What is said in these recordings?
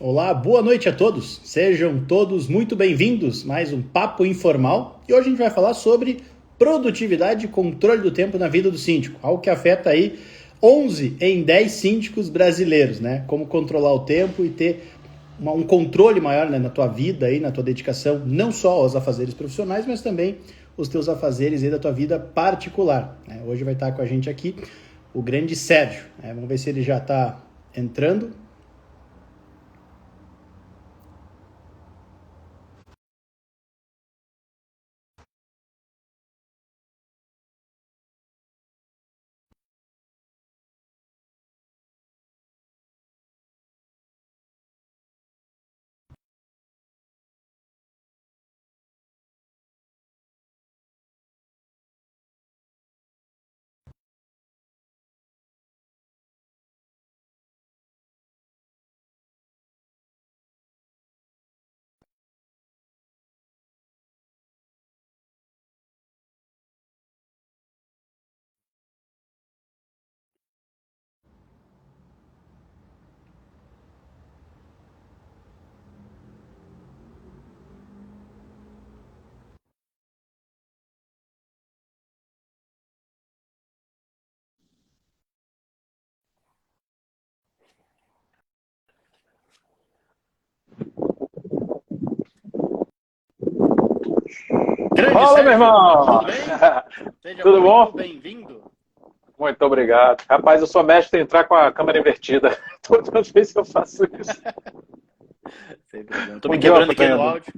Olá, boa noite a todos. Sejam todos muito bem-vindos. Mais um Papo Informal. E hoje a gente vai falar sobre produtividade e controle do tempo na vida do síndico, algo que afeta aí 11 em 10 síndicos brasileiros, né? Como controlar o tempo e ter um controle maior, né, na tua vida e na tua dedicação, não só aos afazeres profissionais, mas também os teus afazeres aí da tua vida particular, né? Hoje vai estar com a gente aqui o grande Sérgio, né? Vamos ver se ele já está entrando. Grande Fala, meu Sérgio, tudo irmão! bem? Seja Tudo muito bom? bem-vindo. Muito obrigado. Rapaz, eu sou mestre em entrar com a câmera invertida. Toda vez eu faço isso. Sem problema. Estou Um me dia eu quebrando aqui no aprendo. áudio.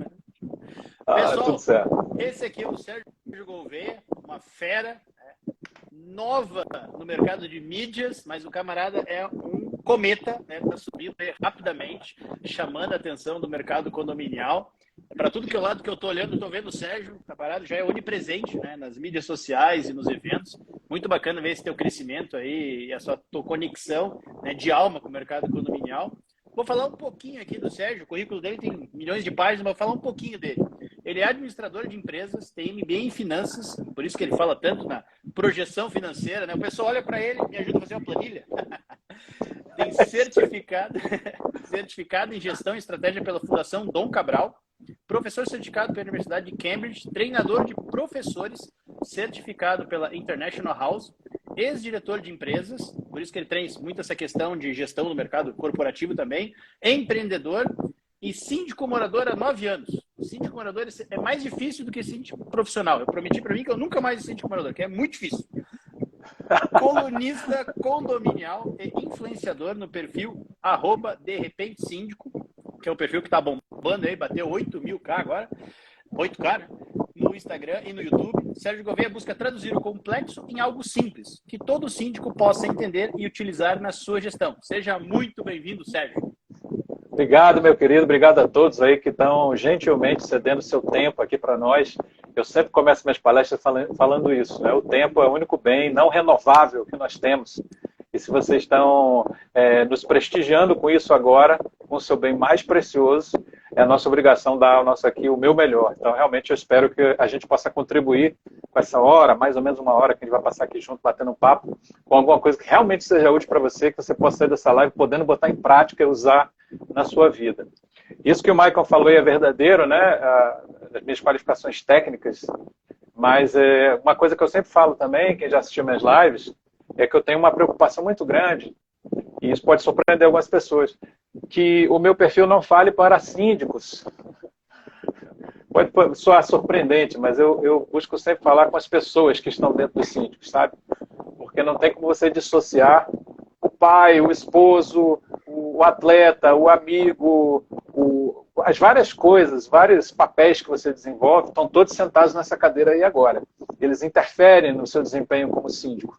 Ah, tudo Pessoal, certo. esse aqui é o Sérgio Gouveia, uma fera, né, nova no mercado de mídias, mas o camarada é um cometa, né? Está subindo rapidamente, chamando a atenção do mercado condominial. Para tudo que é o lado que eu estou olhando, estou vendo o Sérgio, o camarada já é onipresente, né, nas mídias sociais e nos eventos. Muito bacana ver esse teu crescimento aí e a sua tua conexão, né, de alma com o mercado condominial. Vou falar um pouquinho aqui do Sérgio, o currículo dele tem milhões de páginas, mas vou falar um pouquinho dele. Ele é administrador de empresas, tem MBA em finanças, por isso que ele fala tanto na projeção financeira, né? O pessoal olha para ele, me ajuda a fazer uma planilha. Tem certificado, certificado em gestão e estratégia pela Fundação Dom Cabral, professor certificado pela Universidade de Cambridge, treinador de professores, certificado pela International House, ex-diretor de empresas, por isso que ele traz muito essa questão de gestão no mercado corporativo também, empreendedor e síndico morador há 9 anos. O síndico morador é mais difícil do que síndico profissional. Eu prometi para mim que eu nunca mais sou síndico morador, que é muito difícil. Colunista condominial e influenciador no perfil @derepentesíndico, que é o perfil que está bombando aí, bateu 8.000K agora, 8K, né? No Instagram e no YouTube. Sérgio Gouveia busca traduzir o complexo em algo simples, que todo síndico possa entender e utilizar na sua gestão. Seja muito bem-vindo, Sérgio. Obrigado, meu querido. Obrigado a todos aí que estão gentilmente cedendo seu tempo aqui para nós. Eu sempre começo minhas palestras falando isso, né? O tempo é o único bem não renovável que nós temos. E se vocês estão nos prestigiando com isso agora, com o seu bem mais precioso, é a nossa obrigação dar ao nosso aqui o meu melhor. Então, realmente, eu espero que a gente possa contribuir com essa hora, mais ou menos uma hora que a gente vai passar aqui junto, batendo um papo, com alguma coisa que realmente seja útil para você, que você possa sair dessa live podendo botar em prática e usar na sua vida. Isso que o Michael falou é verdadeiro, né? As minhas qualificações técnicas, mas uma coisa que eu sempre falo também, quem já assistiu minhas lives, é que eu tenho uma preocupação muito grande, e isso pode surpreender algumas pessoas, que o meu perfil não fale para síndicos. Pode soar surpreendente, mas eu busco sempre falar com as pessoas que estão dentro dos síndicos, sabe? Porque não tem como você dissociar o pai, o esposo, o atleta, o amigo, as várias coisas, vários papéis que você desenvolve, estão todos sentados nessa cadeira aí agora. Eles interferem no seu desempenho como síndico,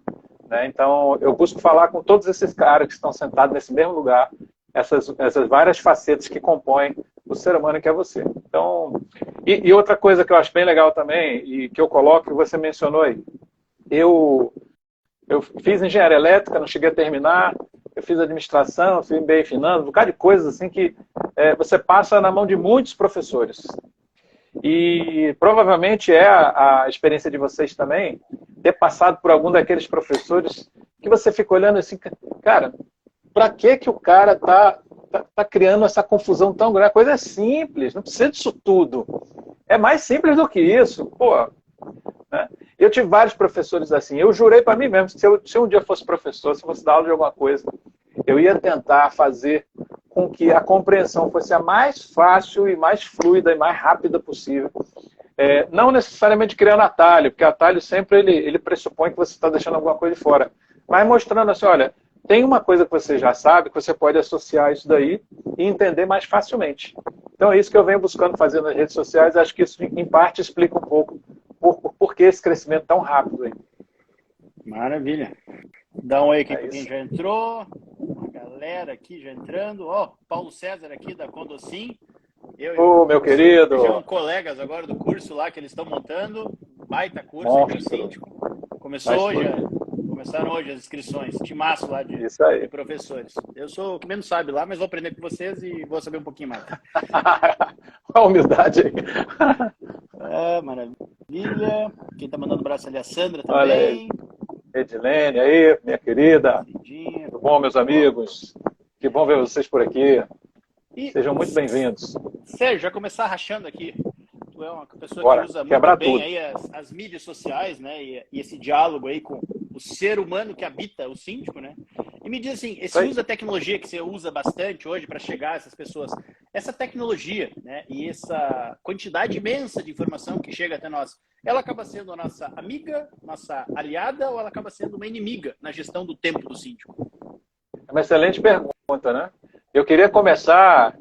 né? Então, eu busco falar com todos esses caras que estão sentados nesse mesmo lugar, essas várias facetas que compõem o ser humano que é você. Então, e outra coisa que eu acho bem legal também, e que eu coloco, que você mencionou aí, eu eu fiz engenharia elétrica, não cheguei a terminar. Eu fiz administração, fiz MBA em finanças, um bocado de coisas assim que você passa na mão de muitos professores. E provavelmente é a experiência de vocês também, ter passado por algum daqueles professores que você fica olhando assim, cara, para que o cara tá criando essa confusão tão grande? A coisa é simples, não precisa disso tudo. É mais simples do que isso. Pô, né? Eu tive vários professores assim. Eu jurei para mim mesmo, se eu um dia fosse professor, se fosse dar aula de alguma coisa, eu ia tentar fazer com que a compreensão fosse a mais fácil e mais fluida e mais rápida possível. Não necessariamente criando atalho, porque atalho sempre ele pressupõe que você está deixando alguma coisa de fora. Mas mostrando assim, olha, tem uma coisa que você já sabe, que você pode associar isso daí e entender mais facilmente. Então é isso que eu venho buscando fazer nas redes sociais. Acho que isso, em parte, explica um pouco por que esse crescimento tão rápido aí. Maravilha. Dá um oi aqui para quem já entrou. Uma galera aqui já entrando. Ó, Paulo César aqui da Condocim. Meu querido. São colegas agora do curso lá que eles estão montando. Baita curso aí do síndico. Começaram hoje as inscrições. Timaço lá de professores. Eu sou o que menos sabe lá, mas vou aprender com vocês e vou saber um pouquinho mais. A humildade aí. Maravilha. Quem tá mandando um abraço ali é a Sandra também. Olha aí. Edilene aí, minha querida. Tudo bom, meus amigos? Que bom ver vocês por aqui. Sejam muito bem-vindos. Sérgio, já começar rachando aqui. Tu é uma pessoa que usa muito bem aí as mídias sociais, né? E esse diálogo aí com o ser humano que habita o síndico, né? E me diz assim, esse uso da tecnologia que você usa bastante hoje para chegar a essas pessoas, essa tecnologia, né? E essa quantidade imensa de informação que chega até nós, ela acaba sendo a nossa amiga, nossa aliada, ou ela acaba sendo uma inimiga na gestão do tempo do síndico? É uma excelente pergunta, né? Eu queria começar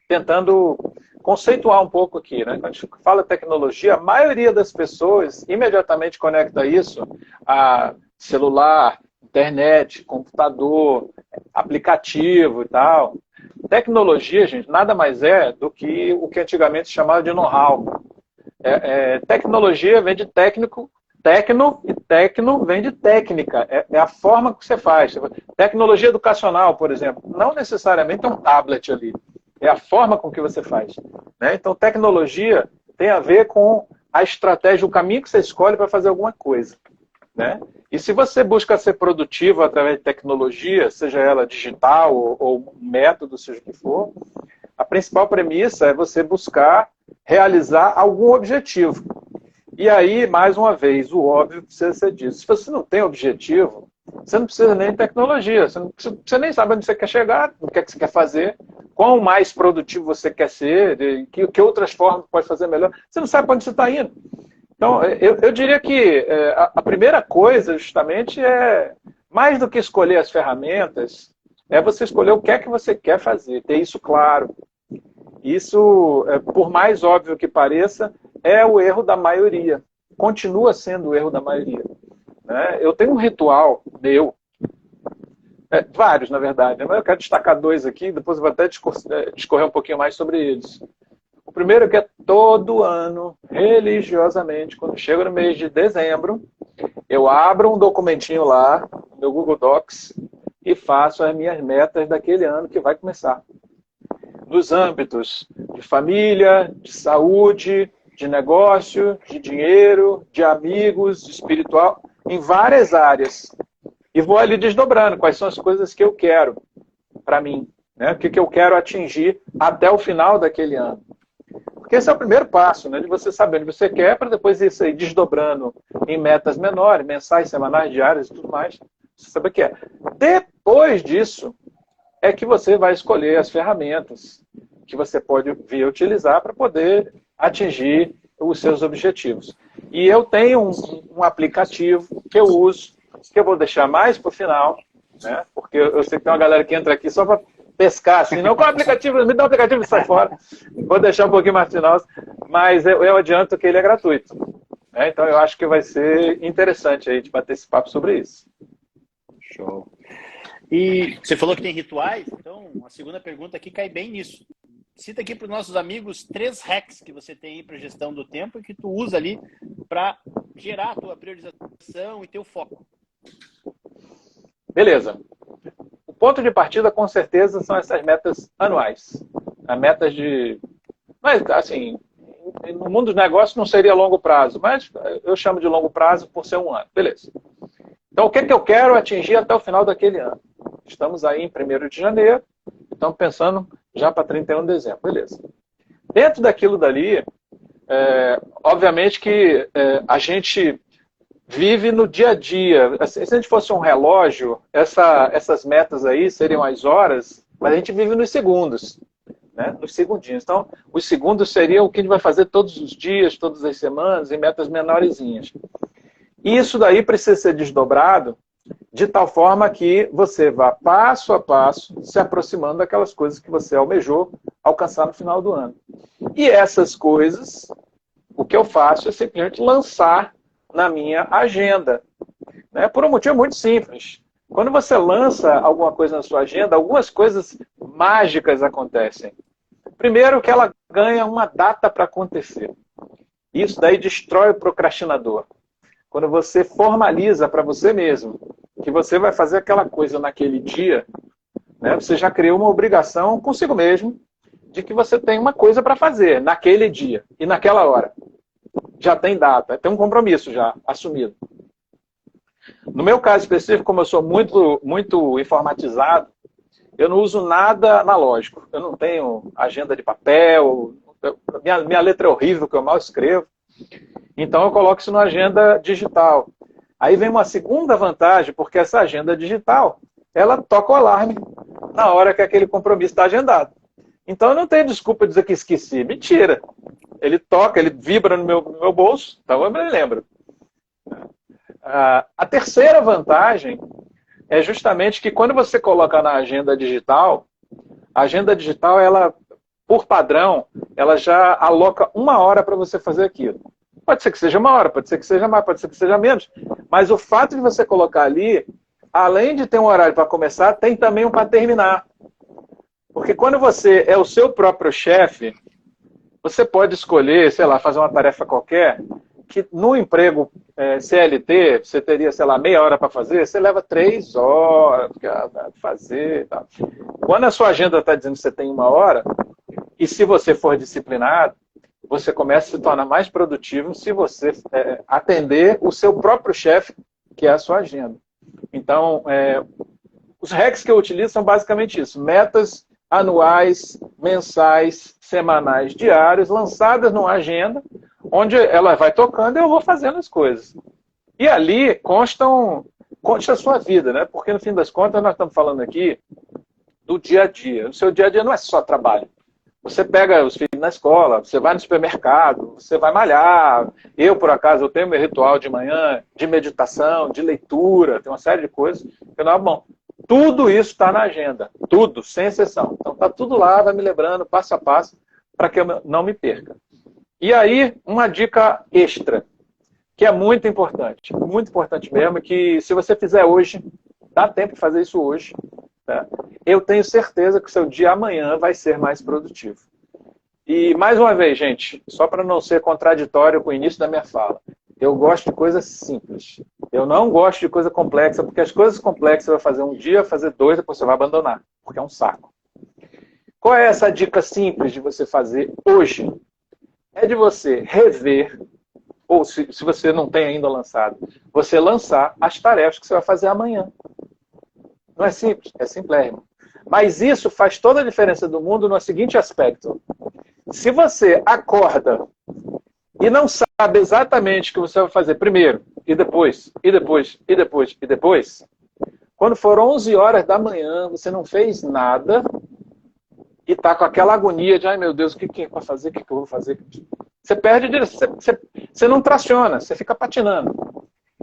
tentando conceituar um pouco aqui, né? Quando a gente fala tecnologia, a maioria das pessoas imediatamente conecta isso a celular, internet, computador, aplicativo e tal. Tecnologia, gente, nada mais é do que o que antigamente se chamava de know-how. Tecnologia vem de técnico, e tecno vem de técnica. É a forma que você faz. Tecnologia educacional, por exemplo, não necessariamente é um tablet ali. É a forma com que você faz. Né? Então, tecnologia tem a ver com a estratégia, o caminho que você escolhe para fazer alguma coisa. Né? E se você busca ser produtivo através de tecnologia, seja ela digital ou método, seja o que for, a principal premissa é você buscar realizar algum objetivo. E aí, mais uma vez, o óbvio precisa ser dito. Se você não tem objetivo, você não precisa nem de tecnologia. Você nem sabe onde você quer chegar, o que é que você quer fazer, quão mais produtivo você quer ser, que outras formas pode fazer melhor. Você não sabe para onde você está indo. Então, eu diria que a primeira coisa, justamente, mais do que escolher as ferramentas, é você escolher o que é que você quer fazer, ter isso claro. Isso, por mais óbvio que pareça, é o erro da maioria. Continua sendo o erro da maioria. Né? Eu tenho um ritual meu, vários, na verdade, mas eu quero destacar dois aqui, depois eu vou até discorrer um pouquinho mais sobre eles. O primeiro é que todo ano, religiosamente, quando chega no mês de dezembro, eu abro um documentinho lá, no meu Google Docs, e faço as minhas metas daquele ano que vai começar. Nos âmbitos de família, de saúde, de negócio, de dinheiro, de amigos, de espiritual, em várias áreas. E vou ali desdobrando quais são as coisas que eu quero para mim, né? O que eu quero atingir até o final daquele ano. Porque esse é o primeiro passo, né? De você saber onde você quer, para depois isso aí desdobrando em metas menores, mensais, semanais, diárias e tudo mais. Você sabe o que é. Depois disso, é que você vai escolher as ferramentas que você pode vir utilizar para poder atingir os seus objetivos. E eu tenho um aplicativo que eu uso, que eu vou deixar mais para o final, né? Porque eu sei que tem uma galera que entra aqui só para pescar, assim, não, qual aplicativo? Me dá um aplicativo e sai fora. Vou deixar um pouquinho mais final, mas eu adianto que ele é gratuito. Né? Então eu acho que vai ser interessante aí de bater esse papo sobre isso. Show. E você falou que tem rituais, então a segunda pergunta aqui cai bem nisso. Cita aqui para os nossos amigos 3 hacks que você tem aí para gestão do tempo e que tu usa ali para gerar a tua priorização e teu foco. Beleza. O ponto de partida, com certeza, são essas metas anuais. As metas de... Mas, assim, no mundo dos negócios não seria longo prazo, mas eu chamo de longo prazo por ser um ano. Beleza. Então, o que eu quero atingir até o final daquele ano? Estamos aí em 1º de janeiro. Estamos pensando já para 31 de dezembro. Beleza. Dentro daquilo dali, obviamente que a gente vive no dia a dia. Assim, se a gente fosse um relógio, essas metas aí seriam as horas, mas a gente vive nos segundos, né? Nos segundinhos. Então, os segundos seriam o que a gente vai fazer todos os dias, todas as semanas, em metas menorzinhas. E isso daí precisa ser desdobrado de tal forma que você vá passo a passo se aproximando daquelas coisas que você almejou alcançar no final do ano. E essas coisas, o que eu faço é simplesmente lançar na minha agenda, né? Por um motivo muito simples. Quando você lança alguma coisa na sua agenda, algumas coisas mágicas acontecem. Primeiro que ela ganha uma data para acontecer. Isso daí destrói o procrastinador. Quando você formaliza para você mesmo que você vai fazer aquela coisa naquele dia, né, você já criou uma obrigação consigo mesmo de que você tem uma coisa para fazer naquele dia e naquela hora. Já tem data, tem um compromisso já assumido. No meu caso específico, como eu sou muito informatizado, eu não uso nada analógico. Eu não tenho agenda de papel, minha letra é horrível, que eu mal escrevo. Então eu coloco isso na agenda digital. Aí vem uma segunda vantagem, porque essa agenda digital, ela toca o alarme na hora que aquele compromisso está agendado. Então eu não tenho desculpa de dizer que esqueci. Mentira. Ele toca, ele vibra no meu bolso, então eu me lembro. A terceira vantagem é justamente que quando você coloca na agenda digital, a agenda digital, ela, por padrão, ela já aloca 1 hora para você fazer aquilo. Pode ser que seja 1 hora, pode ser que seja mais, pode ser que seja menos. Mas o fato de você colocar ali, além de ter um horário para começar, tem também um para terminar. Porque quando você é o seu próprio chefe, você pode escolher, sei lá, fazer uma tarefa qualquer, que no emprego CLT, você teria, sei lá, meia hora para fazer, você leva 3 horas para fazer. Tá. Quando a sua agenda está dizendo que você tem 1 hora, e se você for disciplinado, você começa a se tornar mais produtivo se você atender o seu próprio chefe, que é a sua agenda. Então, os hacks que eu utilizo são basicamente isso. Metas anuais, mensais, semanais, diários, lançadas numa agenda, onde ela vai tocando e eu vou fazendo as coisas. E ali consta a sua vida, né? Porque no fim das contas nós estamos falando aqui do dia a dia. O seu dia a dia não é só trabalho. Você pega os filhos na escola, você vai no supermercado, você vai malhar. Eu, por acaso, eu tenho meu ritual de manhã de meditação, de leitura, tem uma série de coisas. Bom, tudo isso está na agenda. Tudo, sem exceção. Então está tudo lá, vai me lembrando, passo a passo, para que eu não me perca. E aí, uma dica extra, que é muito importante mesmo, que se você fizer hoje, dá tempo de fazer isso hoje, tá? Eu tenho certeza que o seu dia amanhã vai ser mais produtivo. E, mais uma vez, gente, só para não ser contraditório com o início da minha fala, eu gosto de coisas simples. Eu não gosto de coisa complexa, porque as coisas complexas você vai fazer um dia, fazer 2, depois você vai abandonar, porque é um saco. Qual é essa dica simples de você fazer hoje? É de você rever, ou se você não tem ainda lançado, você lançar as tarefas que você vai fazer amanhã. Não é simples, é simplérrimo. Mas isso faz toda a diferença do mundo no seguinte aspecto. Se você acorda e não sabe exatamente o que você vai fazer primeiro, e depois, e depois, e depois, e depois, quando for 11 horas da manhã, você não fez nada e está com aquela agonia de, ai meu Deus, o que é para fazer, o que eu vou fazer? Você perde direção, você não traciona, você fica patinando.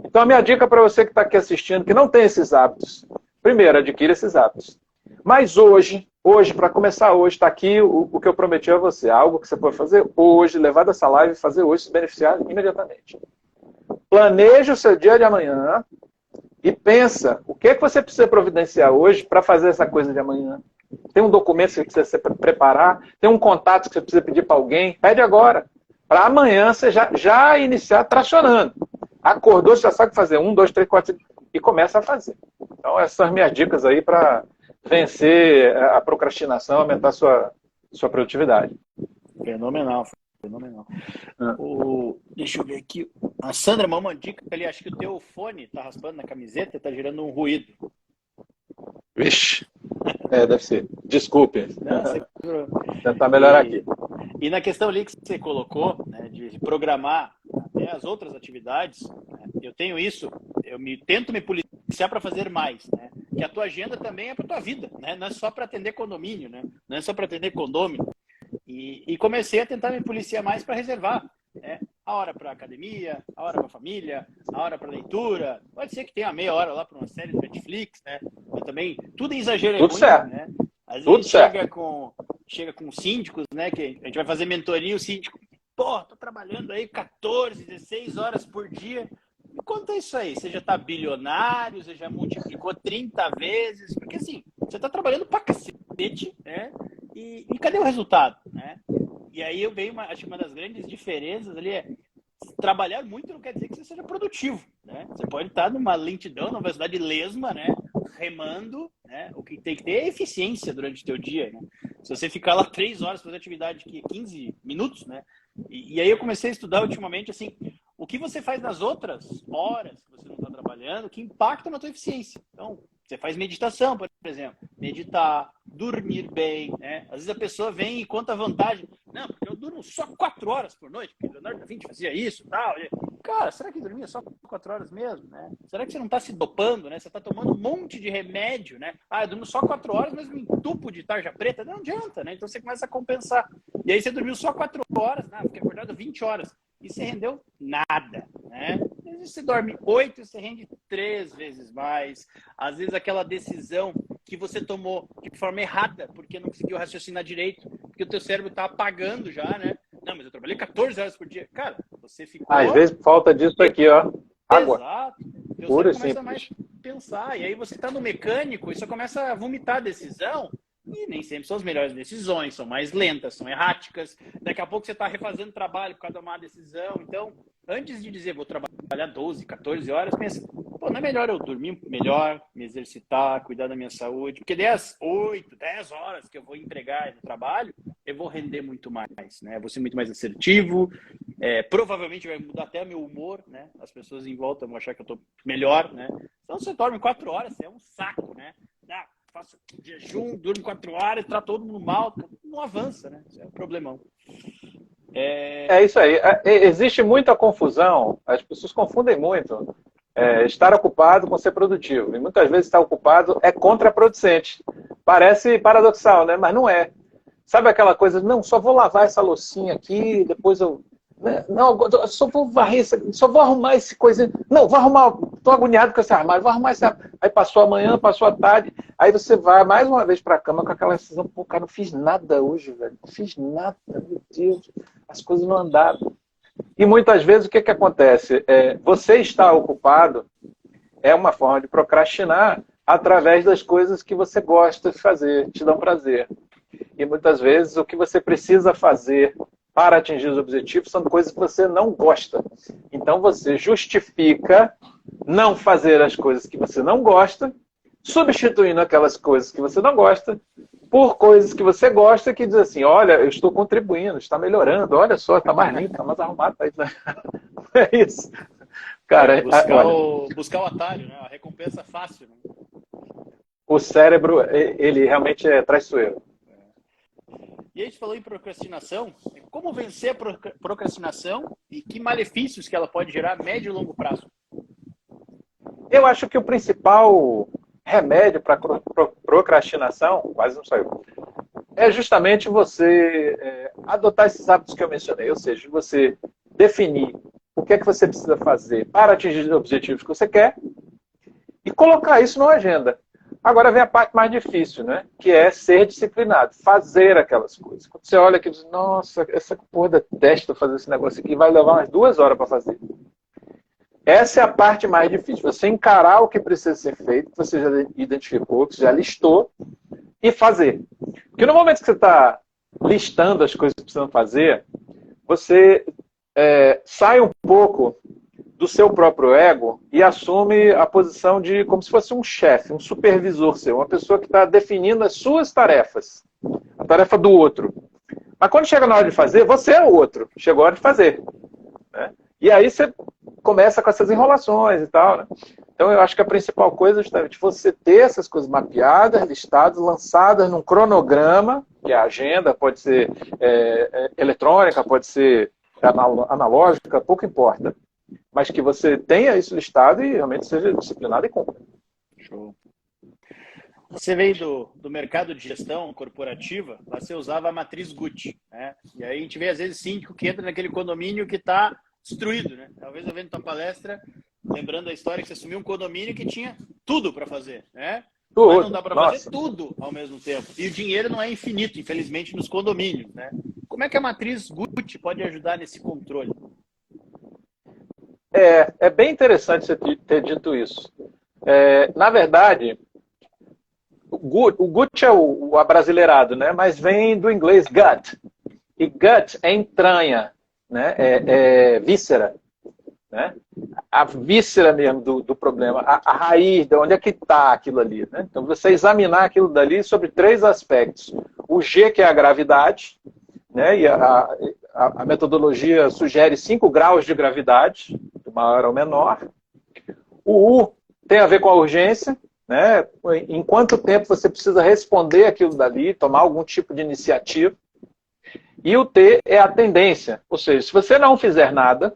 Então a minha dica para você que está aqui assistindo, que não tem esses hábitos, primeiro, adquira esses hábitos. Mas hoje, para começar hoje, está aqui o que eu prometi a você. Algo que você pode fazer hoje, levar dessa live e fazer hoje, se beneficiar imediatamente. Planeje o seu dia de amanhã e pensa o que é que você precisa providenciar hoje para fazer essa coisa de amanhã. Tem um documento que você precisa preparar, tem um contato que você precisa pedir para alguém, pede agora. Para amanhã você já iniciar tracionando. Acordou, você já sabe fazer 1, 2, 3, 4, 5 e começa a fazer. Então essas são as minhas dicas aí para vencer a procrastinação, aumentar a sua produtividade. Fenomenal, fenomenal. Deixa eu ver aqui. A Sandra mandou uma dica ali, acho que o teu fone tá raspando na camiseta e tá gerando um ruído. Vixe, Deve ser. Desculpe. Não, Tentar melhorar aqui. E na questão ali que você colocou, né, de programar até as outras atividades, né, eu tenho isso, tento me policiar para fazer mais, né? Que a tua agenda também é para tua vida, né? Não é só para atender condomínio, né? Não é só para atender condômino. E comecei a tentar me policiar mais para reservar, né? A hora para academia, a hora para família, a hora para leitura. Pode ser que tenha meia hora lá para uma série do Netflix, né? Mas também tudo em exagero é Tudo ruim, certo. né? Às Tudo vezes certo. chega com síndicos, né? Que a gente vai fazer mentoria, o síndico, pô, tô trabalhando aí 14, 16 horas por dia. Me conta isso aí. Você já tá bilionário, você já multiplicou 30 vezes, porque assim, você tá trabalhando pra cacete, né? E cadê o resultado, né? E aí eu vejo, acho que uma das grandes diferenças ali é trabalhar muito não quer dizer que você seja produtivo, né? Você pode estar numa lentidão, numa velocidade lesma, né? Remando, né? O que tem que ter é eficiência durante o teu dia, né? Se você ficar lá 3 horas fazendo atividade que 15 minutos, né? E aí eu comecei a estudar ultimamente, assim, o que você faz nas outras horas que você não está trabalhando, que impacta na tua eficiência. Então, você faz meditação, por exemplo. Meditar, dormir bem, né? Às vezes a pessoa vem e conta vantagem. Não, porque eu durmo só 4 horas por noite, porque Leonardo da Vinci fazia isso e tal. Cara, será que dormia só 4 horas mesmo, né? Será que você não está se dopando, né? Você está tomando um monte de remédio, né? Ah, eu durmo só 4 horas, mas me entupo de tarja preta. Não adianta, né? Então você começa a compensar. E aí você dormiu só 4 horas, né? Fiquei acordado 20 horas. E você rendeu nada, né? Às vezes você dorme 8 e você rende 3 vezes mais. Às vezes aquela decisão que você tomou de forma errada, porque não conseguiu raciocinar direito, porque o teu cérebro está apagando já, né? Não, mas eu trabalhei 14 horas por dia. Cara, você ficou... Às vezes falta disso aqui, ó. Água. Exato. Teu Pura cérebro e começa simples. mais a pensar. E aí você está no mecânico e só começa a vomitar a decisão. E nem sempre são as melhores decisões, são mais lentas, são erráticas. Daqui a pouco você está refazendo trabalho por causa de uma decisão. Então, antes de dizer vou trabalhar 12, 14 horas, pensa, pô, não é melhor eu dormir melhor, me exercitar, cuidar da minha saúde? Porque 8, 10 horas que eu vou empregar no trabalho, eu vou render muito mais, né? Eu vou ser muito mais assertivo, provavelmente vai mudar até meu humor, né? As pessoas em volta vão achar que eu estou melhor, né? Então, você dorme 4 horas, é um saco, né? Faço jejum, durmo 4 horas, trato todo mundo mal, não avança, né? Isso é um problemão. É isso aí. Existe muita confusão, as pessoas confundem muito estar ocupado com ser produtivo. E muitas vezes estar ocupado é contraproducente. Parece paradoxal, né? Mas não é. Sabe aquela coisa, não, só vou lavar essa loucinha aqui, depois eu... Não, só vou varrer, só vou arrumar esse coisinha. Não, vou arrumar, estou agoniado com esse armário, vou arrumar esse armário. Aí passou a manhã, passou a tarde, aí você vai mais uma vez para a cama com aquela decisão, pô, cara, não fiz nada hoje, velho, não fiz nada, meu Deus, as coisas não andaram. E muitas vezes o que acontece? Você estar ocupado é uma forma de procrastinar através das coisas que você gosta de fazer, te dão prazer. E muitas vezes o que você precisa fazer para atingir os objetivos são coisas que você não gosta. Então você justifica não fazer as coisas que você não gosta, substituindo aquelas coisas que você não gosta por coisas que você gosta, que diz assim, olha, eu estou contribuindo, está melhorando, olha só, está mais limpo, está mais arrumado. É isso. Cara, buscar o atalho, né? A recompensa fácil. Né? O cérebro, ele realmente é traiçoeiro. E a gente falou em procrastinação. Como vencer a procrastinação e que malefícios que ela pode gerar a médio e longo prazo? Eu acho que o principal remédio para procrastinação, quase não saiu, é justamente você adotar esses hábitos que eu mencionei. Ou seja, você definir o que é que você precisa fazer para atingir os objetivos que você quer e colocar isso numa agenda. Agora vem a parte mais difícil, né? Que é ser disciplinado, fazer aquelas coisas. Quando você olha aqui e diz, nossa, essa porra detesta fazer esse negócio aqui, vai levar umas 2 horas para fazer. Essa é a parte mais difícil. Você encarar o que precisa ser feito, que você já identificou, que você já listou, e fazer. Porque no momento que você está listando as coisas que precisam fazer, você sai um pouco do seu próprio ego e assume a posição de como se fosse um chefe, um supervisor seu, uma pessoa que está definindo as suas tarefas, a tarefa do outro. Mas quando chega na hora de fazer, você é o outro, chegou a hora de fazer. Né? E aí você começa com essas enrolações e tal. Né? Então, eu acho que a principal coisa é justamente você ter essas coisas mapeadas, listadas, lançadas num cronograma, que a agenda pode ser eletrônica, pode ser analógica, pouco importa. Mas que você tenha isso listado e realmente seja disciplinado e cumpra. Show. Você veio do mercado de gestão corporativa, lá você usava a matriz Gucci, né? E aí a gente vê, às vezes, síndico que entra naquele condomínio que está destruído, né? Talvez eu vendo tua palestra, lembrando a história que você assumiu um condomínio que tinha tudo para fazer, né? Tudo. Mas não dá para fazer tudo ao mesmo tempo. E o dinheiro não é infinito, infelizmente, nos condomínios, né? Como é que a matriz Gucci pode ajudar nesse controle? É bem interessante você ter dito isso. Na verdade, o Gucci é o abrasileirado, né? Mas vem do inglês gut. E gut é entranha, né? Víscera, né? A víscera mesmo do problema, a raiz, de onde é que está aquilo ali, né? Então, você examinar aquilo dali sobre 3 aspectos. O G, que é a gravidade, né? E a metodologia sugere 5 graus de gravidade, do maior ao menor. O U tem a ver com a urgência, né? Em quanto tempo você precisa responder aquilo dali, tomar algum tipo de iniciativa. E o T é a tendência, ou seja, se você não fizer nada,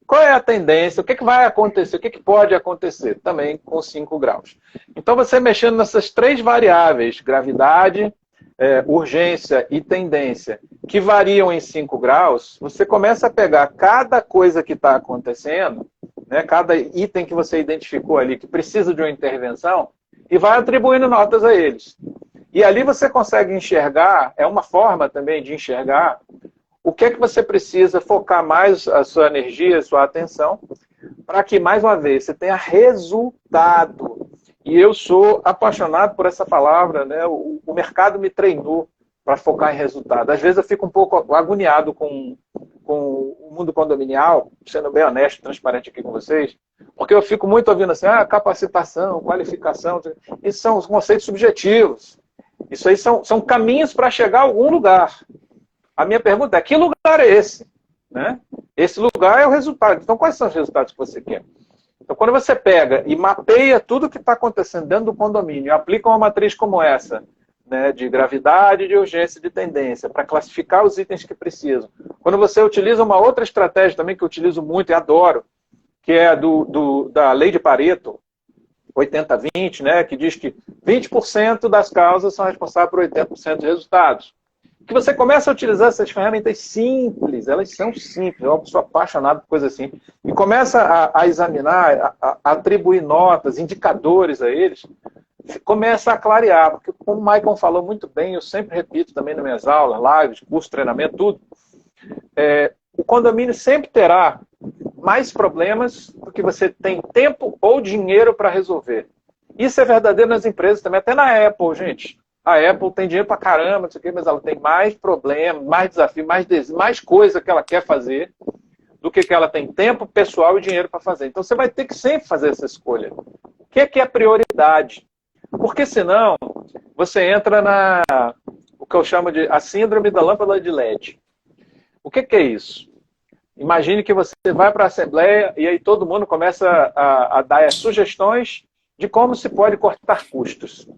qual é a tendência, o que vai acontecer, o que pode acontecer, também com 5 graus. Então, você mexendo nessas 3 variáveis, gravidade, urgência e tendência, que variam em 5 graus, você começa a pegar cada coisa que está acontecendo, né, cada item que você identificou ali que precisa de uma intervenção, e vai atribuindo notas a eles. E ali você consegue enxergar, é uma forma também de enxergar o que é que você precisa focar mais a sua energia, a sua atenção, para que, mais uma vez, você tenha resultado. E eu sou apaixonado por essa palavra, né? O mercado me treinou para focar em resultado. Às vezes eu fico um pouco agoniado com o mundo condominial, sendo bem honesto, transparente aqui com vocês, porque eu fico muito ouvindo assim, capacitação, qualificação, isso são os conceitos subjetivos. Isso aí são caminhos para chegar a algum lugar. A minha pergunta é, que lugar é esse? Né? Esse lugar é o resultado. Então, quais são os resultados que você quer? Então, quando você pega e mapeia tudo o que está acontecendo dentro do condomínio, e aplica uma matriz como essa, né, de gravidade, de urgência e de tendência, para classificar os itens que precisam. Quando você utiliza uma outra estratégia também, que eu utilizo muito e adoro, que é da lei de Pareto, 80-20, né, que diz que 20% das causas são responsáveis por 80% dos resultados. Que você começa a utilizar essas ferramentas simples, elas são simples, eu sou apaixonado por coisa assim, e começa a examinar, a atribuir notas, indicadores a eles, começa a clarear, porque como o Maicon falou muito bem, eu sempre repito também nas minhas aulas, lives, curso, treinamento, tudo, o condomínio sempre terá mais problemas do que você tem tempo ou dinheiro para resolver. Isso é verdadeiro nas empresas também, até na Apple, gente. A Apple tem dinheiro pra caramba, não sei o quê, mas ela tem mais problemas, mais desafio, mais coisa que ela quer fazer do que ela tem tempo, pessoal e dinheiro para fazer. Então você vai ter que sempre fazer essa escolha. O que é prioridade? Porque senão você entra o que eu chamo de a síndrome da lâmpada de LED. O que é isso? Imagine que você vai para a assembleia e aí todo mundo começa a dar as sugestões de como se pode cortar custos.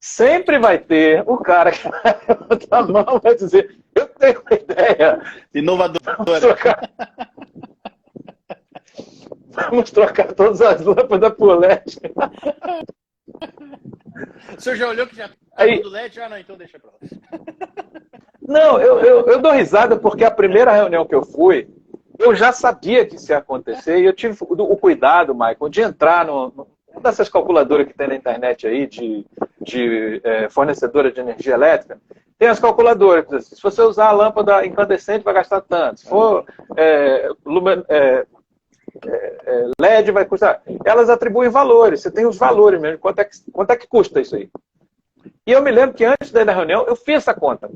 Sempre vai ter o cara que vai levantar a mão e vai dizer, eu tenho uma ideia. Inovadora. Vamos trocar todas as lâmpadas por LED. O senhor já olhou que já está tudo LED? Não, então deixa pra lá. Não, eu dou risada porque a primeira reunião que eu fui, eu já sabia que isso ia acontecer e eu tive o cuidado, Michael, de entrar uma dessas calculadoras que tem na internet aí, de fornecedora de energia elétrica. Tem as calculadoras, que se você usar a lâmpada incandescente vai gastar tanto, se for LED vai custar. Elas atribuem valores, você tem os valores mesmo, quanto é que custa isso aí. E eu me lembro que antes da reunião eu fiz essa conta.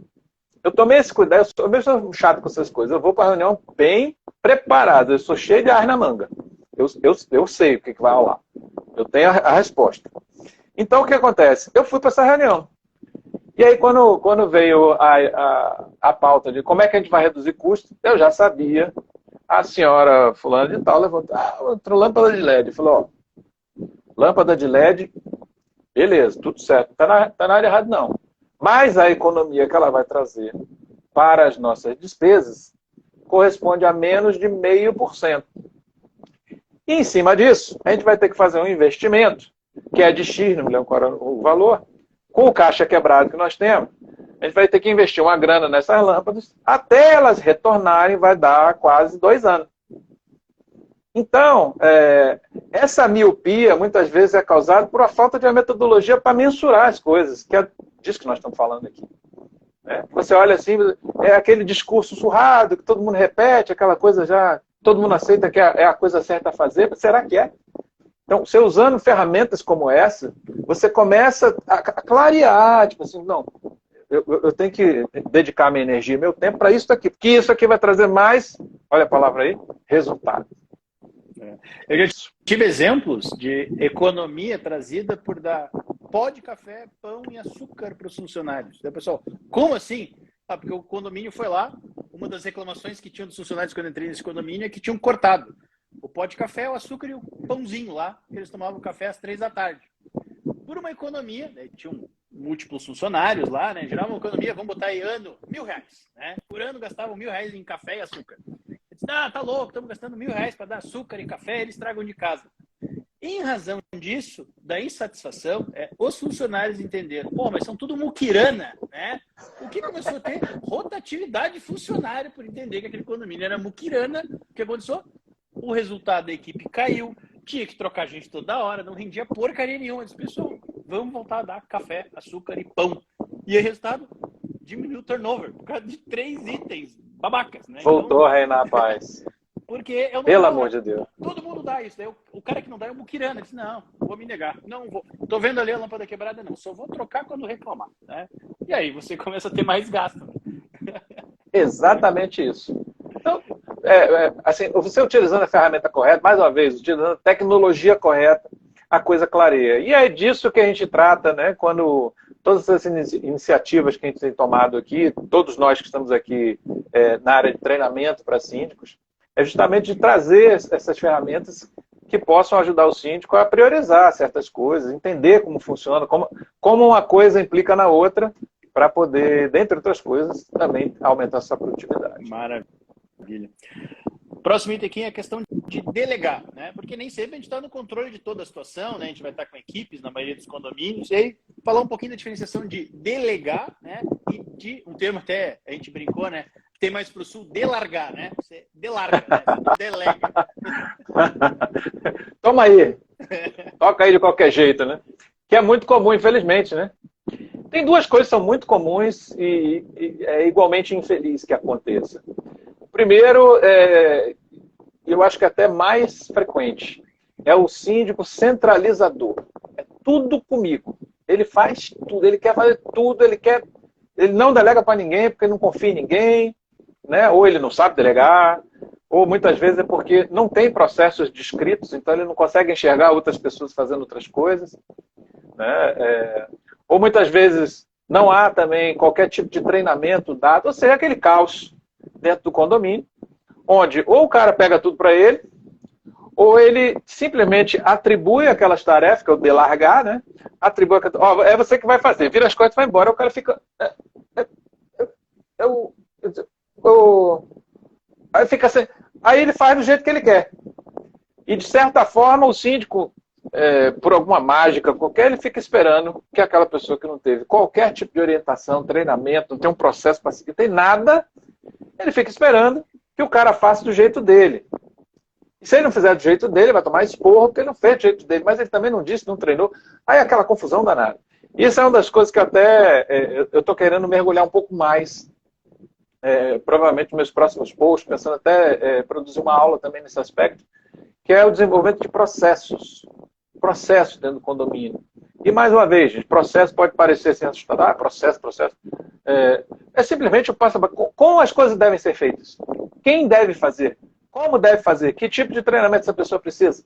Eu tomei esse cuidado, eu sou chato com essas coisas, eu vou para a reunião bem preparado, eu sou cheio de ar na manga. Eu sei o que vai rolar. Eu tenho a resposta. Então, o que acontece? Eu fui para essa reunião. E aí, quando veio a pauta de como é que a gente vai reduzir custos, eu já sabia. A senhora fulana de tal levantou, outra lâmpada de LED. Falou, Lâmpada de LED, beleza, tudo certo. Tá na área errada, não. Mas a economia que ela vai trazer para as nossas despesas corresponde a menos de 0,5%. E em cima disso, a gente vai ter que fazer um investimento, que é de X, não me lembro qual era o valor, com o caixa quebrado que nós temos, a gente vai ter que investir uma grana nessas lâmpadas, até elas retornarem vai dar quase 2 anos. Então, essa miopia muitas vezes é causada por uma falta de uma metodologia para mensurar as coisas, que é disso que nós estamos falando aqui. Você olha assim, é aquele discurso surrado que todo mundo repete, aquela coisa já, todo mundo aceita que é a coisa certa a fazer, mas será que é? Então, você usando ferramentas como essa, você começa a clarear, tipo assim, não, eu tenho que dedicar minha energia, meu tempo para isso aqui, porque isso aqui vai trazer mais, olha a palavra aí, resultado. Eu já tive exemplos de economia trazida por dar pó de café, pão e açúcar para os funcionários. Então, pessoal, como assim? Porque o condomínio foi lá, uma das reclamações que tinham dos funcionários quando eu entrei nesse condomínio é que tinham cortado o pó de café, o açúcar e o pãozinho lá, que eles tomavam café às 3 da tarde. Por uma economia, né, tinham múltiplos funcionários lá, né, gerava uma economia, vamos botar aí ano, R$1.000, né? Por ano gastavam R$1.000 em café e açúcar. Tá louco, estamos gastando R$1.000 para dar açúcar e café, eles tragam de casa. Em razão disso, da insatisfação, os funcionários entenderam, mas são tudo muquirana, né? O que começou a ter rotatividade de funcionário por entender que aquele condomínio era muquirana. O que aconteceu? O resultado da equipe caiu, tinha que trocar gente toda hora, não rendia porcaria nenhuma. Eu disse, pessoal, vamos voltar a dar café, açúcar e pão. E o resultado? Diminuiu o turnover, por causa de 3 itens babacas, né? Voltou a reinar a paz. Porque eu não Pelo amor de Deus. Todo mundo dá isso. Daí o cara que não dá é o muquirana. Ele disse, não, vou me negar. Não vou. Tô vendo ali a lâmpada quebrada, não. Só vou trocar quando reclamar, né? E aí você começa a ter mais gasto. Exatamente isso. Então, assim, você utilizando a ferramenta correta, mais uma vez, utilizando a tecnologia correta, a coisa clareia. E é disso que a gente trata, né? Quando todas essas iniciativas que a gente tem tomado aqui, todos nós que estamos aqui na área de treinamento para síndicos, é justamente de trazer essas ferramentas que possam ajudar o síndico a priorizar certas coisas, entender como funciona, como uma coisa implica na outra, para poder, dentre outras coisas, também aumentar a sua produtividade. Maravilha. Próximo item aqui é a questão de delegar, né? Porque nem sempre a gente está no controle de toda a situação, né? A gente vai estar com equipes na maioria dos condomínios. E aí, falar um pouquinho da diferenciação de delegar, né? E de, um termo até a gente brincou, né? Tem mais para o sul, delargar, né? Você delarga, né? Você não delega. Toma aí. Toca aí de qualquer jeito, né? Que é muito comum, infelizmente, né? Tem 2 coisas que são muito comuns e é igualmente infeliz que aconteça. Primeiro, eu acho que até mais frequente, é o síndico centralizador. É tudo comigo. Ele faz tudo, ele quer fazer tudo, ele não delega para ninguém porque não confia em ninguém, né? Ou ele não sabe delegar, ou muitas vezes é porque não tem processos descritos, então ele não consegue enxergar outras pessoas fazendo outras coisas, né? Ou muitas vezes não há também qualquer tipo de treinamento dado, ou seja, aquele caos dentro do condomínio, onde ou o cara pega tudo para ele, ou ele simplesmente atribui aquelas tarefas, que é o delargar, né? Atribui, é você que vai fazer, vira as coisas e vai embora, o cara fica... Aí fica assim, aí ele faz do jeito que ele quer. E de certa forma o síndico, por alguma mágica qualquer, ele fica esperando que aquela pessoa que não teve qualquer tipo de orientação, treinamento, não tem um processo para seguir, tem nada, ele fica esperando que o cara faça do jeito dele. E se ele não fizer do jeito dele, vai tomar esporro, porque ele não fez do jeito dele, mas ele também não disse, não treinou. Aí é aquela confusão danada. Isso é uma das coisas que até eu estou querendo mergulhar um pouco mais, provavelmente nos meus próximos posts, pensando até produzir uma aula também nesse aspecto, que é o desenvolvimento de processos. Processos dentro do condomínio. E mais uma vez, gente, processo pode parecer assim assustador, processo. É simplesmente o passo a passo. Como as coisas devem ser feitas? Quem deve fazer? Como deve fazer? Que tipo de treinamento essa pessoa precisa?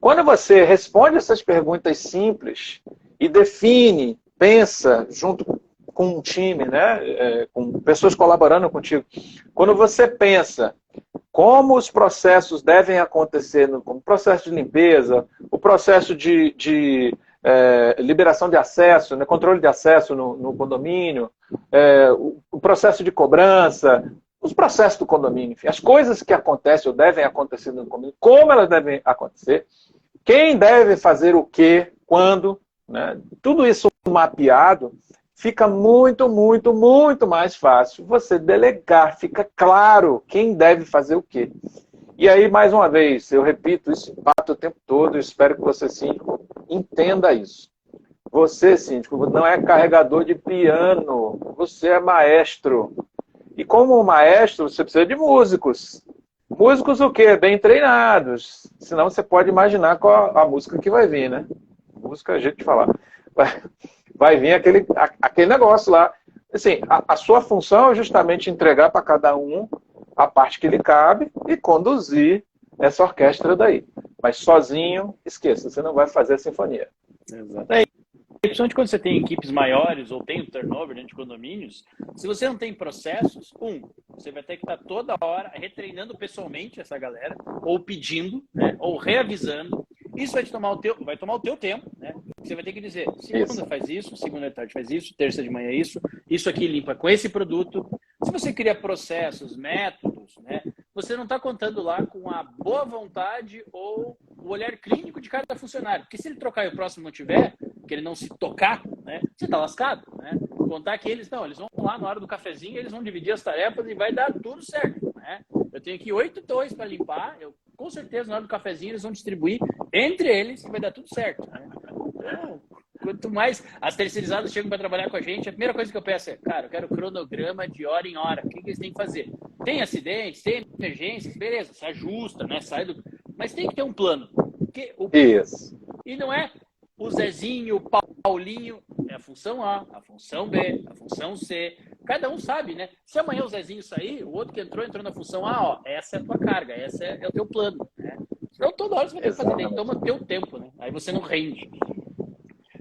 Quando você responde essas perguntas simples e define, pensa junto com um time, né? Com pessoas colaborando contigo. Quando você pensa como os processos devem acontecer, como o processo de limpeza, o processo de liberação de acesso, né, controle de acesso no condomínio, o processo de cobrança, os processos do condomínio, enfim, as coisas que acontecem ou devem acontecer no condomínio, como elas devem acontecer, quem deve fazer o quê, quando, né, tudo isso mapeado, fica muito, muito, muito mais fácil você delegar, fica claro quem deve fazer o quê. E aí, mais uma vez, eu repito isso o tempo todo, eu espero que você, síndico, entenda isso. Você, síndico, não é carregador de piano, você é maestro. E como maestro, você precisa de músicos. Músicos o quê? Bem treinados. Senão você pode imaginar qual a música que vai vir, né? Música, a gente falar. Vai vir aquele negócio lá. Assim, a sua função é justamente entregar para cada um a parte que lhe cabe e conduzir essa orquestra daí. Mas sozinho, esqueça, você não vai fazer a sinfonia. Exato. Principalmente quando você tem equipes maiores ou tem um turnover dentro de condomínios, se você não tem processos, você vai ter que estar toda hora retreinando pessoalmente essa galera, ou pedindo, né, ou reavisando. Isso vai tomar o teu tempo, né? Você vai ter que dizer, segunda faz isso, segunda de tarde faz isso, terça de manhã isso aqui limpa com esse produto. Se você cria processos, métodos, né, você não está contando lá com a boa vontade ou o olhar clínico de cada funcionário. Porque se ele trocar e o próximo não tiver, que ele não se tocar, né, você está lascado, né? Contar que eles vão lá na hora do cafezinho, eles vão dividir as tarefas e vai dar tudo certo, né? Eu tenho aqui 8 toys para limpar, com certeza na hora do cafezinho eles vão distribuir entre eles e vai dar tudo certo, né? Então, quanto mais as terceirizadas chegam para trabalhar com a gente, a primeira coisa que eu peço é, cara, eu quero cronograma de hora em hora. O que eles têm que fazer? Tem acidentes, tem emergências, beleza, se ajusta, né? Mas tem que ter um plano. Isso. E não é o Zezinho, o Paulinho, é a função A, a função B, a função C. Cada um sabe, né? Se amanhã o Zezinho sair, o outro que entrou na função A, ó, essa é a tua carga, essa é o teu plano, né? Então toda hora você vai ter que fazer, daí toma teu tempo, né? Aí você não rende.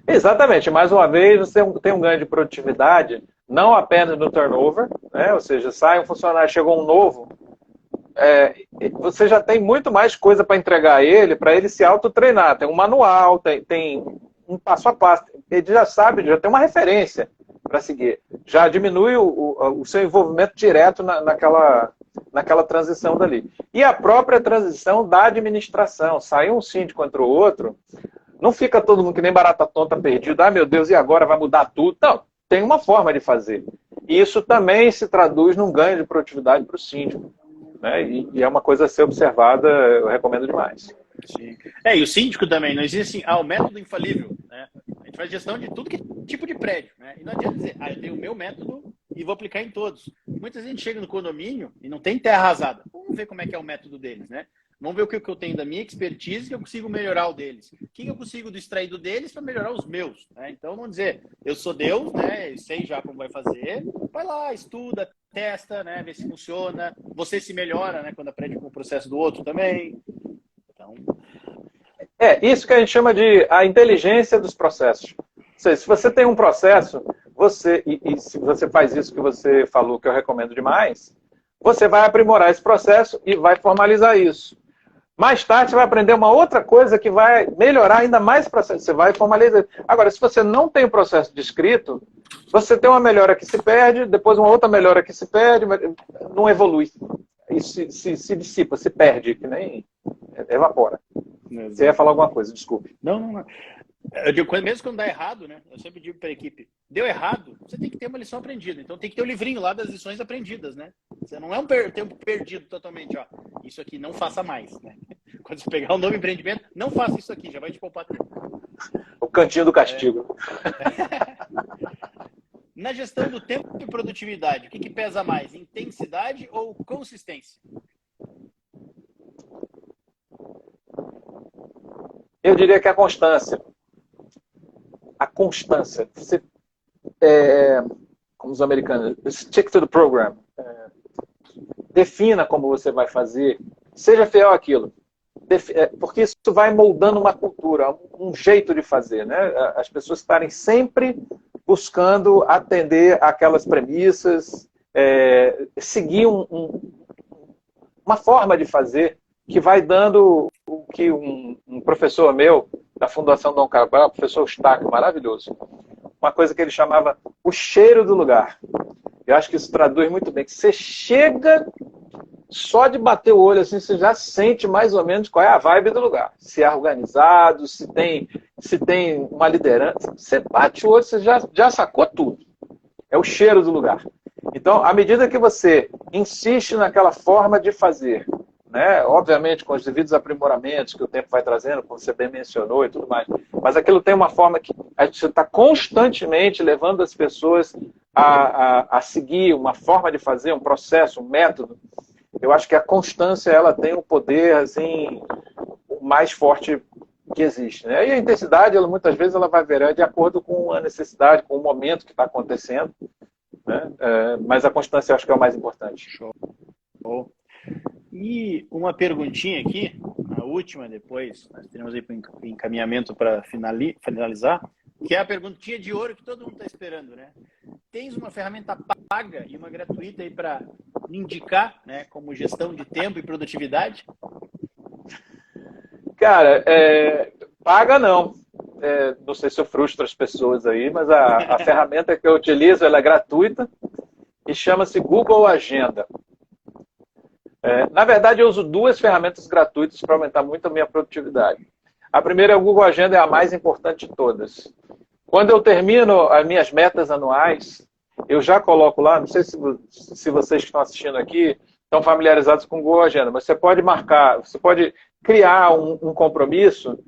Exatamente. Mais uma vez, você tem um ganho de produtividade, não apenas no turnover, né? Ou seja, sai um funcionário, chegou um novo, você já tem muito mais coisa para entregar a ele, para ele se autotreinar. Tem um manual, tem um passo a passo. Ele já sabe, já tem uma referência para seguir. Já diminui o seu envolvimento direto naquela transição dali. E a própria transição da administração. Saiu um síndico, entrou outro, não fica todo mundo que nem barata tonta perdido. Ah, meu Deus, e agora vai mudar tudo? Não, tem uma forma de fazer. E isso também se traduz num ganho de produtividade para o síndico. Né? E é uma coisa a ser observada, eu recomendo demais. Sim. E o síndico também, não existe assim, o método infalível, né? A gente faz gestão de tudo que tipo de prédio, né? E não adianta dizer, eu tenho o meu método e vou aplicar em todos. Muita gente chega no condomínio e não tem terra arrasada. Vamos ver como é que é o método deles, né? Vamos ver o que eu tenho da minha expertise que eu consigo melhorar o deles. O que eu consigo extrair do deles para melhorar os meus, né? Então, vamos dizer, eu sou Deus, né? Eu sei já como vai fazer. Vai lá, estuda, testa, né? Vê se funciona. Você se melhora, né? Quando aprende com o processo do outro também. Então... isso que a gente chama de a inteligência dos processos. Ou seja, se você tem um processo, e se você faz isso que você falou, que eu recomendo demais, você vai aprimorar esse processo e vai formalizar isso. Mais tarde você vai aprender uma outra coisa que vai melhorar ainda mais o processo. Você vai formalizar. Agora, se você não tem o processo descrito, você tem uma melhora que se perde, depois uma outra melhora que se perde, não evolui. Isso se dissipa, se perde, que nem evapora. Você ia falar alguma coisa, desculpe. Não. Eu digo, mesmo quando dá errado, né? Eu sempre digo para a equipe, deu errado, você tem que ter uma lição aprendida. Então tem que ter o livrinho lá das lições aprendidas, né? Você não é um tempo perdido totalmente, ó. Isso aqui não faça mais, né? Quando você pegar um novo empreendimento, não faça isso aqui, já vai te poupar tempo. O cantinho do castigo. Na gestão do tempo e produtividade, o que pesa mais? Intensidade ou consistência? Eu diria que a constância. A constância. Você, como os americanos, stick to the program. Defina como você vai fazer. Seja fiel àquilo. Porque isso vai moldando uma cultura, um jeito de fazer. Né? As pessoas estarem sempre buscando atender aquelas premissas, seguir uma forma de fazer que vai dando o que um professor meu da Fundação Dom Cabral, professor Eustáquio, maravilhoso, uma coisa que ele chamava o cheiro do lugar. Eu acho que isso traduz muito bem, que você chega, só de bater o olho assim, você já sente mais ou menos qual é a vibe do lugar. Se é organizado, se tem uma liderança, você bate o olho, você já sacou tudo. É o cheiro do lugar. Então, à medida que você insiste naquela forma de fazer, né, obviamente com os devidos aprimoramentos que o tempo vai trazendo, como você bem mencionou e tudo mais, mas aquilo tem uma forma que a gente está constantemente levando as pessoas a seguir uma forma de fazer, um processo, um método. Eu acho que a constância ela tem um poder assim, o mais forte que existe. Né? E a intensidade, ela, muitas vezes, ela vai variar de acordo com a necessidade, com o momento que está acontecendo. Né? Mas a constância eu acho que é o mais importante. Show. E uma perguntinha aqui, a última depois, nós teremos aí para o encaminhamento para finalizar, que é a perguntinha de ouro que todo mundo está esperando, né? Tens uma ferramenta paga e uma gratuita aí para indicar, né, como gestão de tempo e produtividade? Cara, paga não. Não sei se eu frustro as pessoas aí, mas a ferramenta que eu utilizo ela é gratuita e chama-se Google Agenda. Na verdade, eu uso duas ferramentas gratuitas para aumentar muito a minha produtividade. A primeira é o Google Agenda, é a mais importante de todas. Quando eu termino as minhas metas anuais, eu já coloco lá, não sei se vocês que estão assistindo aqui estão familiarizados com o Google Agenda, mas você pode marcar, você pode criar um compromisso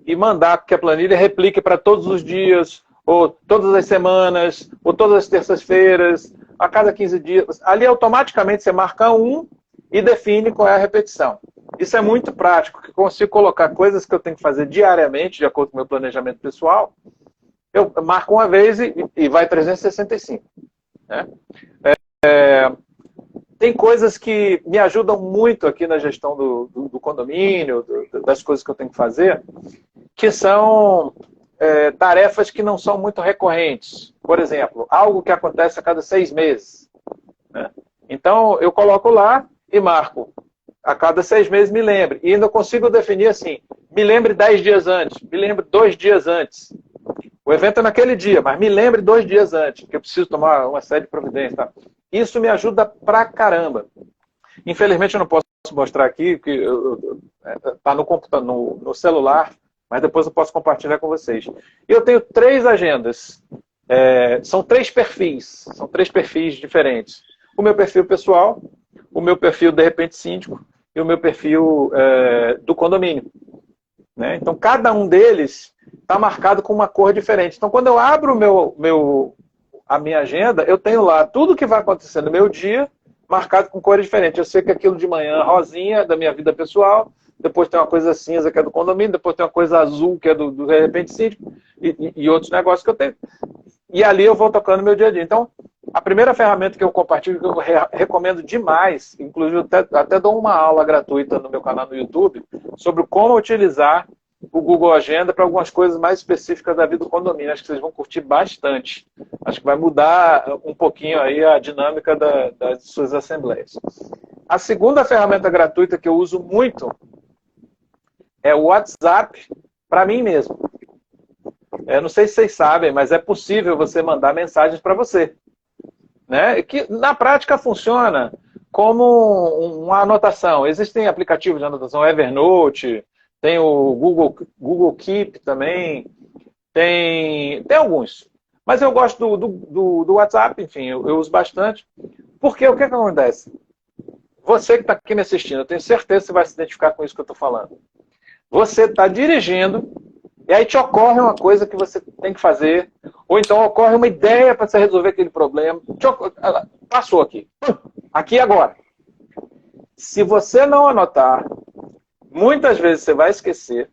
e mandar que a planilha replique para todos os dias, ou todas as semanas, ou todas as terças-feiras, a cada 15 dias. Ali automaticamente você marca e define qual é a repetição. Isso é muito prático, que eu consigo colocar coisas que eu tenho que fazer diariamente, de acordo com o meu planejamento pessoal. Eu marco uma vez e vai 365. Né? Tem coisas que me ajudam muito aqui na gestão do condomínio, das coisas que eu tenho que fazer, que são tarefas que não são muito recorrentes. Por exemplo, algo que acontece a cada 6 meses. Né? Então, eu coloco lá e marco. A cada 6 meses me lembre. E ainda consigo definir assim, me lembre 10 dias antes, me lembre 2 dias antes. O evento é naquele dia, mas me lembre 2 dias antes, que eu preciso tomar uma série de providências. Tá? Isso me ajuda pra caramba. Infelizmente eu não posso mostrar aqui, porque está no computador, no celular, mas depois eu posso compartilhar com vocês. Eu tenho 3 agendas. São 3 perfis. São 3 perfis diferentes. O meu perfil pessoal, o meu perfil de repente síndico e o meu perfil do condomínio. Né? Então cada um deles está marcado com uma cor diferente. Então quando eu abro a minha agenda, eu tenho lá tudo que vai acontecer no meu dia marcado com cores diferentes. Eu sei que aquilo de manhã rosinha é da minha vida pessoal, depois tem uma coisa cinza que é do condomínio, depois tem uma coisa azul que é do de repente síndico e outros negócios que eu tenho. E ali eu vou tocando meu dia a dia. Então, a primeira ferramenta que eu compartilho, que eu recomendo demais, inclusive até dou uma aula gratuita no meu canal no YouTube, sobre como utilizar o Google Agenda para algumas coisas mais específicas da vida do condomínio. Acho que vocês vão curtir bastante. Acho que vai mudar um pouquinho aí a dinâmica das suas assembleias. A segunda ferramenta gratuita que eu uso muito é o WhatsApp para mim mesmo. Eu não sei se vocês sabem, mas é possível você mandar mensagens para você. Né? Que na prática funciona como uma anotação. Existem aplicativos de anotação, Evernote, tem o Google Keep também, tem alguns. Mas eu gosto do WhatsApp, enfim, eu uso bastante. Porque o que acontece? Você que está aqui me assistindo, eu tenho certeza que você vai se identificar com isso que eu estou falando. Você está dirigindo, e aí te ocorre uma coisa que você tem que fazer, ou então ocorre uma ideia para você resolver aquele problema. Passou aqui. Aqui e agora. Se você não anotar, muitas vezes você vai esquecer,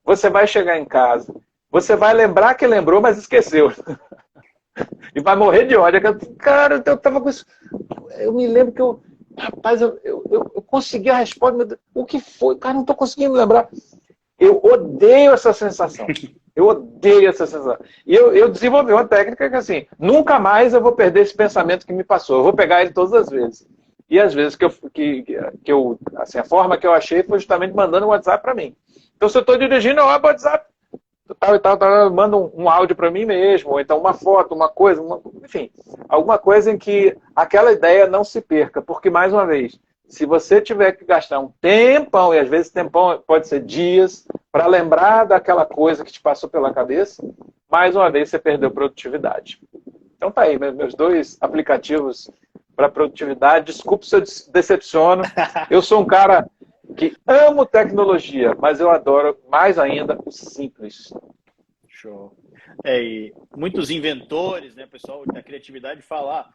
você vai chegar em casa, você vai lembrar que lembrou, mas esqueceu. E vai morrer de ódio. Cara, eu tava com isso. Eu me lembro que rapaz, eu consegui a resposta. O que foi? Cara, não estou conseguindo lembrar. Eu odeio essa sensação. Eu odeio essa sensação. E eu desenvolvi uma técnica que assim, nunca mais eu vou perder esse pensamento que me passou. Eu vou pegar ele todas as vezes. E às vezes assim, a forma que eu achei foi justamente mandando um WhatsApp para mim. Então, se eu estou dirigindo, eu abro o WhatsApp, tal e tal, tal, eu mando um áudio para mim mesmo, ou então uma foto, uma coisa, enfim, alguma coisa em que aquela ideia não se perca. Porque, mais uma vez, se você tiver que gastar um tempão, e às vezes tempão pode ser dias, para lembrar daquela coisa que te passou pela cabeça, mais uma vez você perdeu produtividade. Então tá aí, meus dois aplicativos para produtividade. Desculpe se eu decepciono. Eu sou um cara que amo tecnologia, mas eu adoro mais ainda o simples. Show. E muitos inventores, né, pessoal da criatividade falar.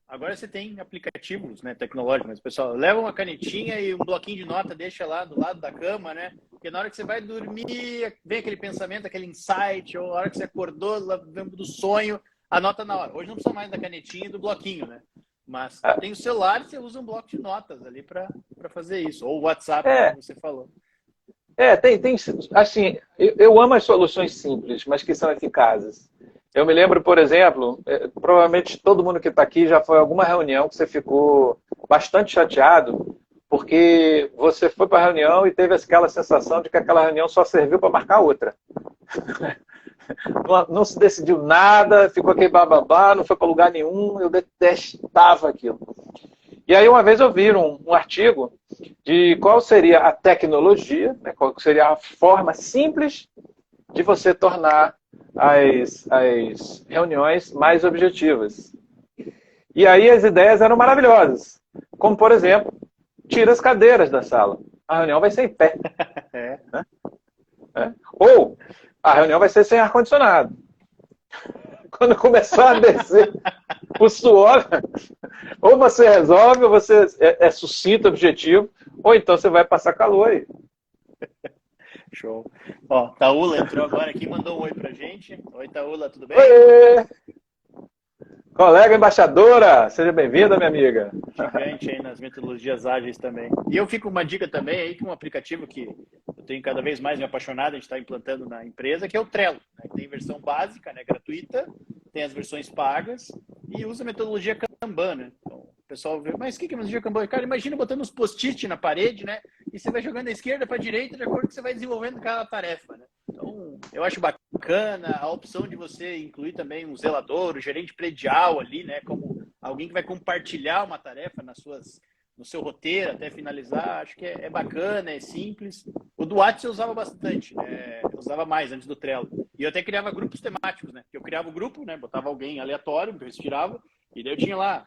Agora você tem aplicativos, né, tecnológicos, mas o pessoal leva uma canetinha e um bloquinho de nota, deixa lá do lado da cama, né? Porque na hora que você vai dormir, vem aquele pensamento, aquele insight, ou na hora que você acordou, lembra do sonho, anota na hora. Hoje não precisa mais da canetinha e do bloquinho, né? Mas tem o celular e você usa um bloco de notas ali para fazer isso. Ou o WhatsApp, como você falou. Tem assim, eu amo as soluções simples, mas que são eficazes. Eu me lembro, por exemplo, provavelmente todo mundo que está aqui já foi a alguma reunião que você ficou bastante chateado porque você foi para a reunião e teve aquela sensação de que aquela reunião só serviu para marcar outra. Não se decidiu nada, ficou aquele bababá, não foi para lugar nenhum, eu detestava aquilo. E aí uma vez eu vi um artigo de qual seria a tecnologia, né, qual seria a forma simples de você tornar as reuniões mais objetivas. E aí as ideias eram maravilhosas. Como, por exemplo, tira as cadeiras da sala. A reunião vai ser em pé. Né? Ou a reunião vai ser sem ar-condicionado. Quando começar a descer o suor, ou você resolve, ou você é sucinto, objetivo, ou então você vai passar calor aí. Show. Ó, Taula entrou agora aqui e mandou um oi pra gente. Oi, Taula, tudo bem? Oi! Colega embaixadora, seja bem-vinda, minha amiga. Gigante aí nas metodologias ágeis também. E eu fico com uma dica também aí, que um aplicativo que eu tenho cada vez mais me apaixonado, a gente está implantando na empresa, que é o Trello. Né? Tem versão básica, né, gratuita, tem as versões pagas e usa a metodologia Kanban, né? Então, o pessoal vê, mas o que é a metodologia Kanban? Cara, imagina botando uns post-it na parede, né? E você vai jogando da esquerda para a direita de acordo com que você vai desenvolvendo cada tarefa, né? Então, eu acho bacana a opção de você incluir também um zelador, o gerente predial ali, né? Como alguém que vai compartilhar uma tarefa no seu roteiro até finalizar. Acho que é bacana, é simples. O do WhatsApp eu usava bastante, né? Eu usava mais antes do Trello. E eu até criava grupos temáticos, né? Eu criava o grupo, né? Botava alguém aleatório, que eu retirava, e daí eu tinha lá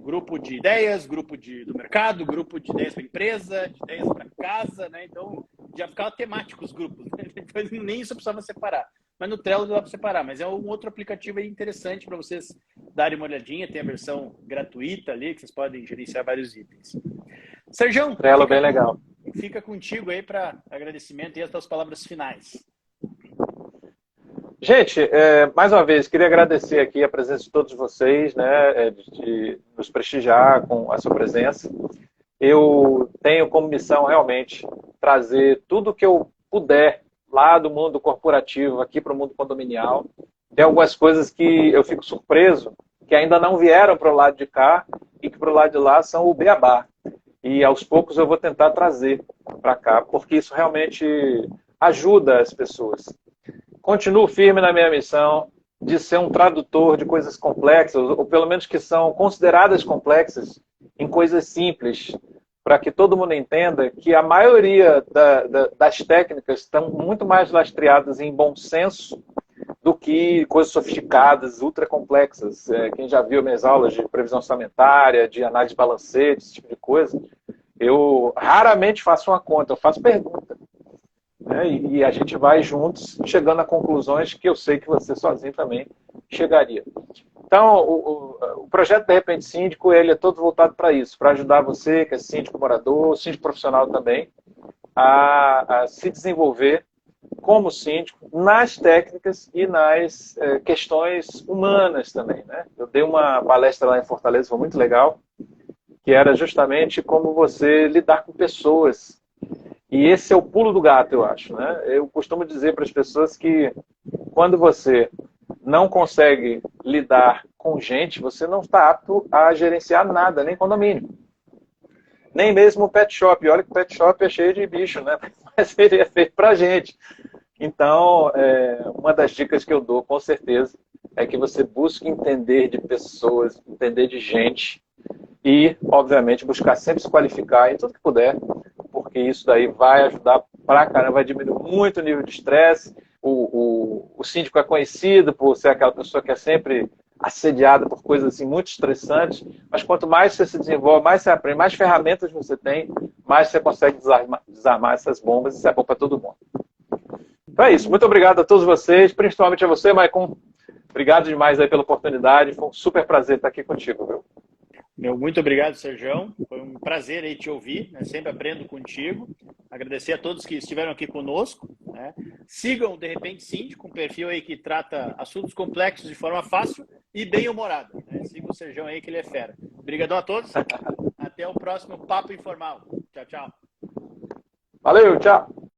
grupo de ideias, grupo do mercado, grupo de ideias para empresa, de ideias para casa, né? Então, já ficava temático os grupos. Depois nem isso eu precisava separar. Mas no Trello dá para separar. Mas é um outro aplicativo aí interessante para vocês darem uma olhadinha. Tem a versão gratuita ali, que vocês podem gerenciar vários itens. Sergião, Trello bem legal. Fica contigo aí para agradecimento e as tuas palavras finais. Gente, mais uma vez, queria agradecer aqui a presença de todos vocês, né, de nos prestigiar com a sua presença. Eu tenho como missão realmente trazer tudo o que eu puder lá do mundo corporativo aqui para o mundo condominial. Tem algumas coisas que eu fico surpreso, que ainda não vieram para o lado de cá e que para o lado de lá são o beabá. E aos poucos eu vou tentar trazer para cá, porque isso realmente ajuda as pessoas. Continuo firme na minha missão de ser um tradutor de coisas complexas, ou pelo menos que são consideradas complexas, em coisas simples, para que todo mundo entenda que a maioria das técnicas estão muito mais lastreadas em bom senso do que coisas sofisticadas, ultra complexas. Quem já viu minhas aulas de previsão orçamentária, de análise de balancete, esse tipo de coisa, eu raramente faço uma conta, eu faço pergunta. Né? E a gente vai juntos, chegando a conclusões que eu sei que você sozinho também chegaria. Então, o projeto De Repente Síndico, ele é todo voltado para isso, para ajudar você, que é síndico morador, síndico profissional também, a se desenvolver como síndico nas técnicas e nas questões humanas também. Né? Eu dei uma palestra lá em Fortaleza, foi muito legal, que era justamente como você lidar com pessoas. E esse é o pulo do gato, eu acho. Né? Eu costumo dizer para as pessoas que quando você não consegue lidar com gente, você não está apto a gerenciar nada, nem condomínio. nem mesmo o pet shop. Olha que o pet shop é cheio de bicho, né? Mas ele é feito para gente. Então, uma das dicas que eu dou, com certeza, é que você busque entender de pessoas, entender de gente e, obviamente, buscar sempre se qualificar em tudo que puder, porque isso daí vai ajudar pra caramba, vai diminuir muito o nível de estresse. O síndico é conhecido por ser aquela pessoa que é sempre assediada por coisas assim, muito estressantes, mas quanto mais você se desenvolve, mais você aprende, mais ferramentas você tem, mais você consegue desarmar essas bombas, e isso é bom para todo mundo. Então é isso. Muito obrigado a todos vocês, principalmente a você, Maicon. Obrigado demais aí pela oportunidade. Foi um super prazer estar aqui contigo, viu? Muito obrigado, Sergião. Foi um prazer aí te ouvir, né? Sempre aprendo contigo. Agradecer a todos que estiveram aqui conosco, né? Sigam, de repente, Síndico, um perfil aí que trata assuntos complexos de forma fácil e bem-humorada, né? Sigam o Sergião aí, que ele é fera. Obrigadão a todos. Até o próximo Papo Informal. Tchau, tchau. Valeu, tchau.